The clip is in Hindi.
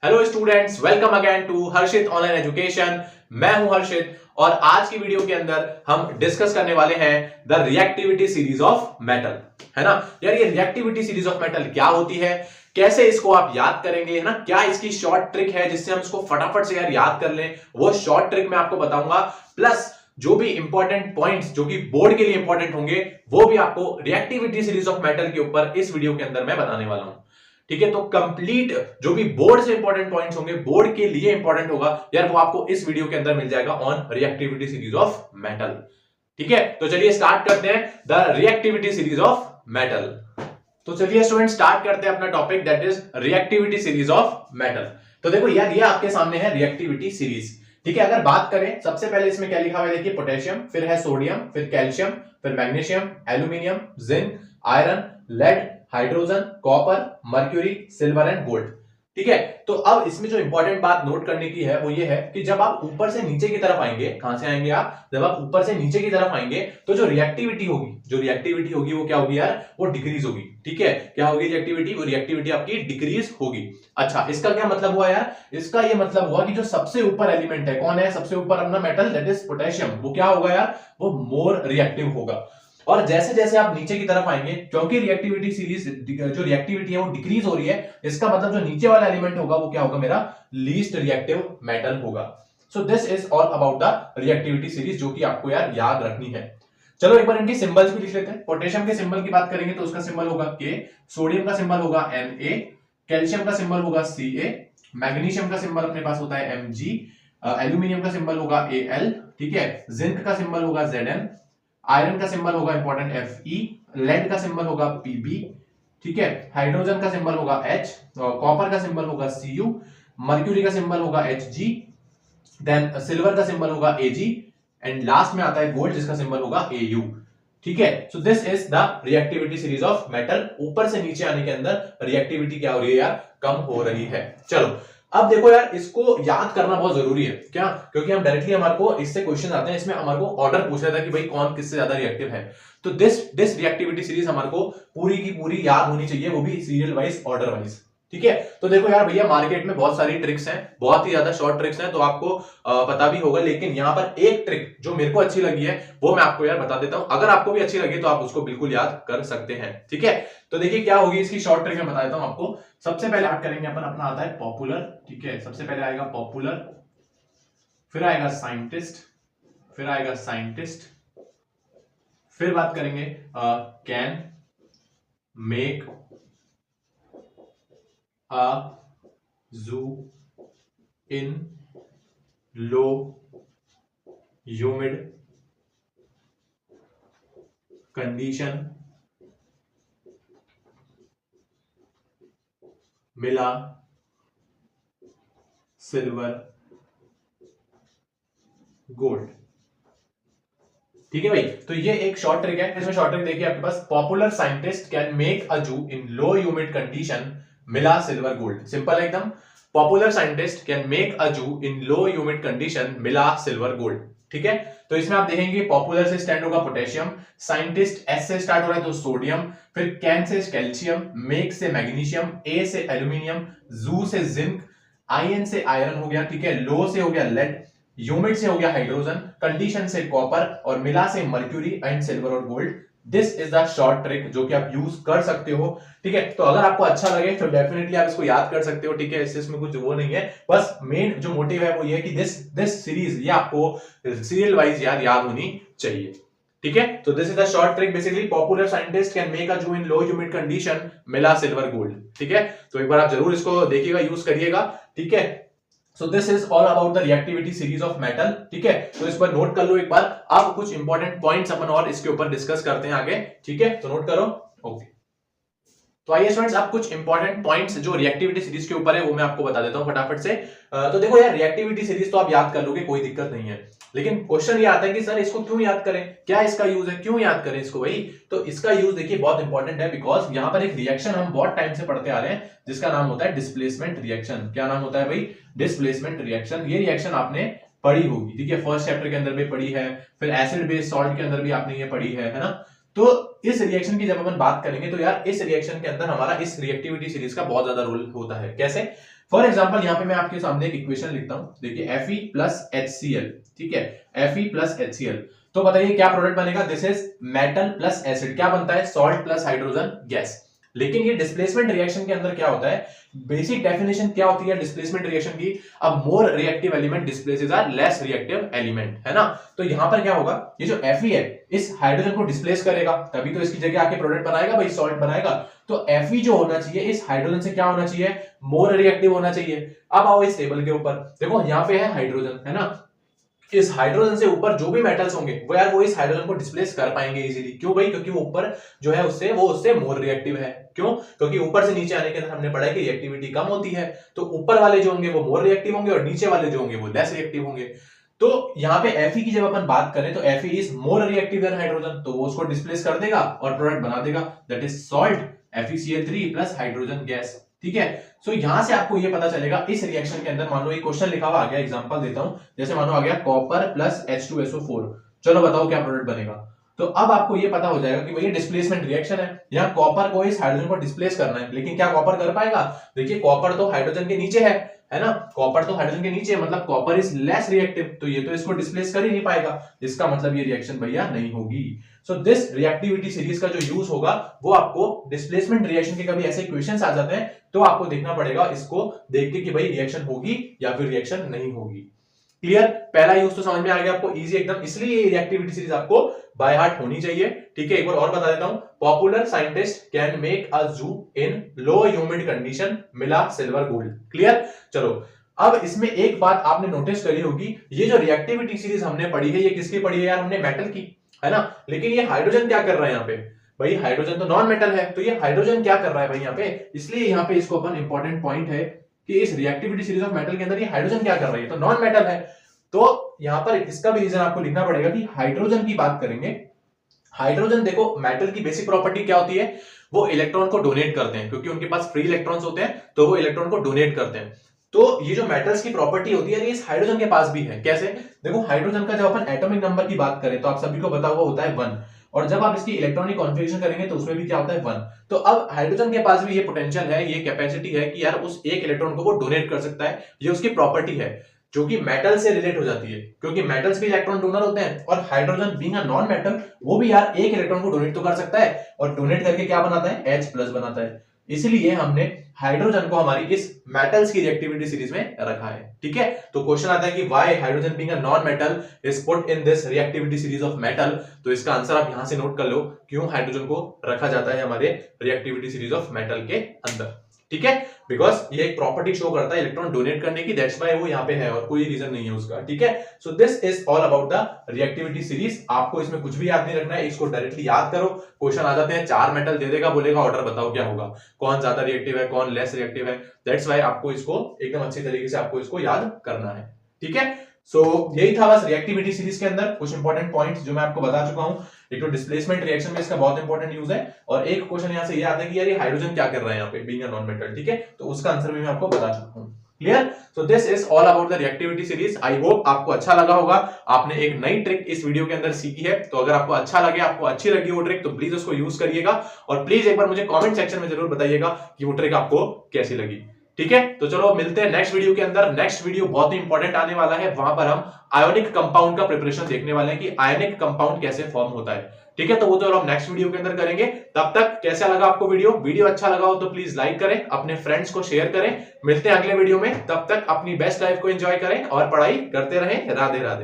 Hello students, welcome again to Harshit online education. मैं हूं हर्षित और आज की वीडियो के अंदर हम डिस्कस करने वाले हैं the reactivity series of metal. है ना यार, ये रिएक्टिविटी सीरीज ऑफ मेटल क्या होती है, कैसे इसको आप याद करेंगे, है ना, क्या इसकी शॉर्ट ट्रिक है जिससे हम इसको फटाफट से यार याद कर लें, वो शॉर्ट ट्रिक मैं आपको बताऊंगा। प्लस जो भी इंपॉर्टेंट पॉइंट्स जो कि बोर्ड के लिए इंपॉर्टेंट होंगे वो भी आपको रिएक्टिविटी सीरीज ऑफ मेटल के ऊपर इस वीडियो के अंदर मैं बताने वाला हूं। ठीक है, तो कंप्लीट जो भी बोर्ड से इंपॉर्टेंट पॉइंट्स होंगे, बोर्ड के लिए इंपॉर्टेंट होगा यार, वो आपको इस वीडियो के अंदर मिल जाएगा on reactivity series of metal. ठीक है, तो चलिए स्टार्ट करते हैं the reactivity series of metal. तो चलिए स्टूडेंट स्टार्ट करते हैं अपना topic, that is reactivity series of metal. तो देखो यार, ये आपके सामने है रिएक्टिविटी सीरीज। ठीक है, अगर बात करें सबसे पहले इसमें क्या लिखा हुआ है, देखिए पोटेशियम, फिर है सोडियम, फिर कैल्शियम, फिर magnesium, aluminium, zinc, iron, lead, hydrogen, copper, mercury, silver and gold. ठीक है, तो अब इसमें जो इंपॉर्टेंट बात नोट करने की है वो ये है कि जब आप ऊपर से नीचे की तरफ आएंगे, कहां से आएंगे आप, जब आप ऊपर से नीचे की तरफ आएंगे तो जो रिएक्टिविटी होगी वो क्या होगी यार, वो डिक्रीज होगी। ठीक है, क्या होगी रिएक्टिविटी, वो रिएक्टिविटी आपकी डिक्रीज होगी। अच्छा, इसका क्या मतलब हुआ यार, इसका ये मतलब हुआ कि जो सबसे ऊपर एलिमेंट है, कौन है सबसे ऊपर अपना मेटल, दैट इज पोटेशियम, वो क्या होगा यार, वो मोर रिएक्टिव होगा। और जैसे जैसे आप नीचे की तरफ आएंगे, क्योंकि रिएक्टिविटी सीरीज जो रिएक्टिविटी है वो डिक्रीज हो रही है, इसका मतलब जो नीचे वाला एलिमेंट होगा वो क्या होगा, मेरा लीस्ट रिएक्टिव मेटल होगा। So this is all about the reactivity series, जो कि आपको यार याद रखनी है। चलो एक बार इनकी सिंबल्स भी लिख लेते हैं। पोटेशियम के सिंबल की बात करेंगे तो उसका सिंबल होगा के, सोडियम का सिंबल होगा Na, कैल्शियम का सिंबल होगा Ca, मैग्नीशियम का सिंबल अपने पास होता है Mg, एल्यूमिनियम का सिंबल होगा Al, ठीक है, जिंक का सिंबल होगा Zn, आयरन का सिंबल होगा इंपॉर्टेंट Fe, लेड का सिंबल होगा Pb, ठीक है, हाइड्रोजन का सिंबल होगा H, कॉपर का सिंबल होगा Cu, मर्क्यूरी का सिंबल होगा Hg, देन सिल्वर का सिंबल होगा Ag, एंड लास्ट में आता है गोल्ड जिसका सिंबल होगा Au। ठीक है, so this is the reactivity series of metal. ऊपर से नीचे आने के अंदर रिएक्टिविटी क्या हो रही है यार, कम हो रही है। चलो अब देखो यार, इसको याद करना बहुत जरूरी है, क्या, क्योंकि हम डायरेक्टली हमारे को इससे क्वेश्चन आते हैं, इसमें हमारे को ऑर्डर पूछ रहा था कि भाई कौन किससे ज्यादा रिएक्टिव है। तो दिस रिएक्टिविटी सीरीज हमारे को पूरी की पूरी याद होनी चाहिए, वो भी सीरियल वाइज, ऑर्डर वाइज। ठीक है, तो देखो यार भैया, मार्केट में बहुत सारी ट्रिक्स हैं, बहुत ही ज्यादा शॉर्ट ट्रिक्स हैं, तो आपको पता भी होगा, लेकिन यहाँ पर एक ट्रिक जो मेरे को अच्छी लगी है वो मैं आपको यार बता देता हूं। अगर आपको भी अच्छी लगी तो आप उसको बिल्कुल याद कर सकते हैं। ठीक है, तो देखिए क्या होगी इसकी शॉर्ट ट्रिक, मैं बता देता हूं आपको। सबसे पहले स्टार्ट करेंगे अपन, अपना आता है पॉपुलर। ठीक है, सबसे पहले आएगा पॉपुलर, फिर आएगा साइंटिस्ट, फिर आएगा साइंटिस्ट, फिर बात करेंगे can make a zoo in low humid condition मिला सिल्वर गोल्ड। ठीक है भाई, तो ये एक शॉर्ट ट्रिक है। इसमें शॉर्ट ट्रिक देखिए आपके पास, popular scientist can make a zoo in low humid condition मिला सिल्वर गोल्ड। सिंपल है एकदम, popular scientist can make a zoo in low humid condition मिला सिल्वर गोल्ड। ठीक है, तो इसमें आप देखेंगे पॉपुलर से स्टैंड होगा पोटेशियम, साइंटिस्ट एस से स्टार्ट हो रहा है तो सोडियम, फिर कैन से कैल्शियम, मेक से मैग्नीशियम, ए से एल्यूमिनियम, जू से जिंक, आयन से आयरन हो गया, ठीक है, लो से हो गया लेड, ह्यूमिड से हो गया हाइड्रोजन, कंडीशन से कॉपर और मिला से मर्क्यूरी एंड सिल्वर और gold. This is the short trick जो कि आप यूज कर सकते हो। ठीक है, तो अगर आपको अच्छा लगे तो डेफिनेटली आप इसको याद कर सकते हो। ठीक है, इसमें कुछ वो नहीं है, बस मेन जो मोटिव है वो ये है कि दिस सीरीज ये आपको सीरियल वाइज याद होनी चाहिए। ठीक है, तो this is the short trick, basically popular scientist can make a zoo in low humid condition मिला सिल्वर गोल्ड। ठीक है, तो एक बार आप जरूर इसको देखिएगा, यूज करिएगा। ठीक है, so this is all about the reactivity series of metal. ठीक है, तो इस पर नोट कर लो एक बार। अब कुछ इंपॉर्टेंट पॉइंट्स अपन और इसके ऊपर डिस्कस करते हैं आगे। ठीक है, तो नोट करो। ओके, तो आइए स्टूडेंट्स, अब कुछ इंपॉर्टेंट पॉइंट्स जो रिएक्टिविटी सीरीज के ऊपर है वो मैं आपको बता देता हूं फटाफट से। तो देखो यार, रिएक्टिविटी सीरीज तो आप याद कर लोगे, कोई दिक्कत नहीं है, लेकिन क्वेश्चन ये आता है कि सर इसको क्यों याद करें, क्या इसका यूज है, क्यों याद करें इसको भाई। तो इसका यूज देखिए बहुत इंपॉर्टेंट है, बिकॉज यहां पर एक रिएक्शन हम बहुत टाइम से पढ़ते आ रहे हैं जिसका नाम होता है डिस्प्लेसमेंट रिएक्शन। क्या नाम होता है भाई, डिस्प्लेसमेंट रिएक्शन। ये रिएक्शन आपने पढ़ी होगी, ठीक है, फर्स्ट चैप्टर के अंदर भी पढ़ी है, फिर एसिड बेस सॉल्ट के अंदर भी आपने ये पढ़ी है ना। तो इस रिएक्शन की जब अपन बात करेंगे तो यार इस रिएक्शन के अंदर हमारा इस रिएक्टिविटी सीरीज का बहुत ज्यादा रोल होता है। कैसे, फॉर एग्जाम्पल यहाँ पे मैं आपके सामने एक इक्वेशन लिखता हूं, देखिए Fe प्लस HCl, ठीक है, Fe प्लस HCl। तो बताइए क्या प्रोडक्ट बनेगा, this is metal plus acid, क्या बनता है, सॉल्ट प्लस हाइड्रोजन गैस। लेकिन ये डिस्प्लेसमेंट रिएक्शन के अंदर क्या होता है, बेसिक डेफिनेशन क्या होती है डिस्प्लेसमेंट रिएक्शन की, अब more reactive element displaces are less reactive element, है ना। तो यहां पर क्या होगा, ये जो Fe है इस हाइड्रोजन को डिस्प्लेस करेगा, तभी तो इसकी जगह आके प्रोडक्ट बनाएगा भाई, सॉल्ट बनाएगा। तो Fe जो होना चाहिए इस हाइड्रोजन से क्या होना चाहिए, मोर रिएक्टिव होना चाहिए। अब आओ इस टेबल के ऊपर, देखो यहाँ पे है हाइड्रोजन, है ना, इस हाइड्रोजन से ऊपर जो भी मेटल्स होंगे वो यार वो इस हाइड्रोजन को डिस्प्लेस कर पाएंगे इजीली। क्यों भाई, क्योंकि वो ऊपर जो है उससे मोर रिएक्टिव है। क्यों, क्योंकि ऊपर से नीचे आने के अंदर हमने पढ़ा है कि रिएक्टिविटी कम होती है, तो ऊपर वाले जो होंगे वो मोर रिएक्टिव होंगे और नीचे वाले जो होंगे वो लेस रिएक्टिव होंगे। तो यहाँ पे Fe की जब अपन बात करें तो Fe is more reactive than hydrogen, तो वो उसको डिस्प्लेस कर देगा और प्रोडक्ट बना देगा, that is salt FeCl3 plus hydrogen gas, ठीक है। सो यहां से आपको ये पता चलेगा इस रिएक्शन के अंदर, मान लो एक क्वेश्चन लिखा हुआ आ गया, एग्जांपल देता हूं, जैसे मान लो आ गया कॉपर प्लस H2SO4, चलो बताओ क्या प्रोडक्ट बनेगा। तो अब आपको ये पता हो जाएगा कि भाई डिस्प्लेसमेंट रिएक्शन है, यहाँ कॉपर को इस हाइड्रोजन को डिस्प्लेस करना है, लेकिन क्या कॉपर कर पाएगा, देखिए कॉपर तो हाइड्रोजन के नीचे है ना, कॉपर तो हाइड्रोजन के नीचे, मतलब कॉपर इज लेस रिएक्टिव, तो ये तो इसको डिस्प्लेस कर ही नहीं पाएगा, इसका मतलब ये रिएक्शन भैया नहीं होगी। सो दिस रिएक्टिविटी सीरीज का जो यूज होगा वो आपको डिस्प्लेसमेंट रिएक्शन के कभी ऐसे इक्वेशंस आ जाते हैं तो आपको देखना पड़ेगा इसको देख के कि भाई रिएक्शन होगी या फिर रिएक्शन नहीं होगी। क्लियर, पहला यूज तो समझ में आ गया आपको, इजी एकदम, इसलिए ये रिएक्टिविटी सीरीज आपको बाय हार्ट होनी चाहिए, ठीक है। एक बार और बता देता हूं, popular scientist can make a zoo in low humid condition, मिला सिल्वर गोल्ड। क्लियर, चलो अब इसमें एक बात आपने नोटिस करी होगी, ये जो रिएक्टिविटी सीरीज हमने पढ़ी है ये किसकी पढ़ी है यार, हमने मेटल की, है ना। लेकिन ये हाइड्रोजन क्या कर रहा है यहाँ पे, भाई हाइड्रोजन तो नॉन मेटल है, तो ये हाइड्रोजन क्या कर रहा है भाई यहाँ पे, इसलिए यहाँ पे इसको अपन इंपॉर्टेंट पॉइंट है कि इस रिएक्टिविटी सीरीज ऑफ मेटल के अंदर ये हाइड्रोजन क्या कर रही है, तो नॉन मेटल है। तो यहाँ पर इसका भी रीजन आपको लिखना पड़ेगा कि हाइड्रोजन की बात करेंगे, हाइड्रोजन देखो मेटल की बेसिक प्रॉपर्टी क्या होती है, वो इलेक्ट्रॉन को डोनेट करते हैं, क्योंकि उनके पास फ्री इलेक्ट्रॉन्स होते हैं तो वो इलेक्ट्रॉन को डोनेट करते हैं। तो ये जो मेटल्स की प्रॉपर्टी होती है ये इस हाइड्रोजन के पास भी है। कैसे, देखो हाइड्रोजन का जब अपन एटॉमिक नंबर की बात करें तो आप सभी को पता हुआ होता है 1, और जब आप इसकी इलेक्ट्रॉनिक कॉन्फ़िगरेशन करेंगे तो उसमें भी क्या होता है 1। तो अब हाइड्रोजन के पास भी ये पोटेंशियल है, ये कैपेसिटी है कि यार उस एक इलेक्ट्रॉन को वो डोनेट कर सकता है, ये उसकी प्रॉपर्टी है जो कि मेटल से रिलेट हो जाती है, क्योंकि मेटल्स भी इलेक्ट्रॉन डोनर होते हैं और hydrogen being a non metal वो भी यार एक इलेक्ट्रॉन को डोनेट तो कर सकता है, और डोनेट करके क्या बनाता है, H+ बनाता है। इसलिए हमने हाइड्रोजन को हमारी इस मेटल्स की रिएक्टिविटी सीरीज में रखा है, ठीक है। तो क्वेश्चन आता है कि why hydrogen being a non metal is put in this reactivity series of metal, तो इसका आंसर आप यहां से नोट कर लो, क्यों हाइड्रोजन को रखा जाता है हमारे रिएक्टिविटी सीरीज ऑफ मेटल के अंदर, ठीक है। बिकॉज ये एक प्रॉपर्टी शो करता है इलेक्ट्रॉन डोनेट करने की, दैट्स व्हाई वो यहाँ पे है और कोई रीजन नहीं है उसका, ठीक है। So this is all about the reactivity series. आपको इसमें कुछ भी याद नहीं रखना है, इसको डायरेक्टली याद करो। क्वेश्चन आ जाते हैं 4 मेटल दे देगा, बोलेगा ऑर्डर बताओ क्या होगा, कौन ज्यादा रिएक्टिव है कौन लेस रिएक्टिव है, दैट्स व्हाई आपको इसको एकदम अच्छी तरीके से आपको इसको याद करना है, ठीक है। सो यही था बस रिएक्टिविटी सीरीज के अंदर कुछ इंपॉर्टेंट पॉइंट्स जो मैं आपको बता चुका हूं। एक तो डिस्प्लेसमेंट रिएक्शन में इसका बहुत इंपॉर्टेंट यूज है, और एक क्वेश्चन यहां से ये आता है कि यार ये हाइड्रोजन क्या कर रहा है यहाँ पे बीइंग अ नॉन मेटल, ठीक है। तो उसका आंसर भी मैं आपको बता चुका हूं। Clear, so this is all about the reactivity series. I hope आपको अच्छा लगा होगा, आपने एक नई ट्रिक इस वीडियो के अंदर सीखी है। तो अगर आपको अच्छा लगे, आपको अच्छी लगी वो ट्रिक, तो प्लीज उसको यूज करिएगा, और प्लीज एक बार मुझे कमेंट सेक्शन में जरूर बताइएगा कि वो ट्रिक आपको कैसी लगी, ठीक है। तो चलो मिलते हैं नेक्स्ट वीडियो के अंदर। नेक्स्ट वीडियो बहुत ही इंपॉर्टेंट आने वाला है, वहां पर हम आयोनिक कंपाउंड का प्रिपरेशन देखने वाले हैं कि आयोनिक कंपाउंड कैसे फॉर्म होता है, ठीक है। तो वो तो हम नेक्स्ट वीडियो के अंदर करेंगे। तब तक कैसा लगा आपको वीडियो अच्छा लगा हो तो प्लीज लाइक करें, अपने फ्रेंड्स को शेयर करें। मिलते हैं अगले वीडियो में, तब तक अपनी बेस्ट लाइफ को एंजॉय करें और पढ़ाई करते रहें। राधे राधे।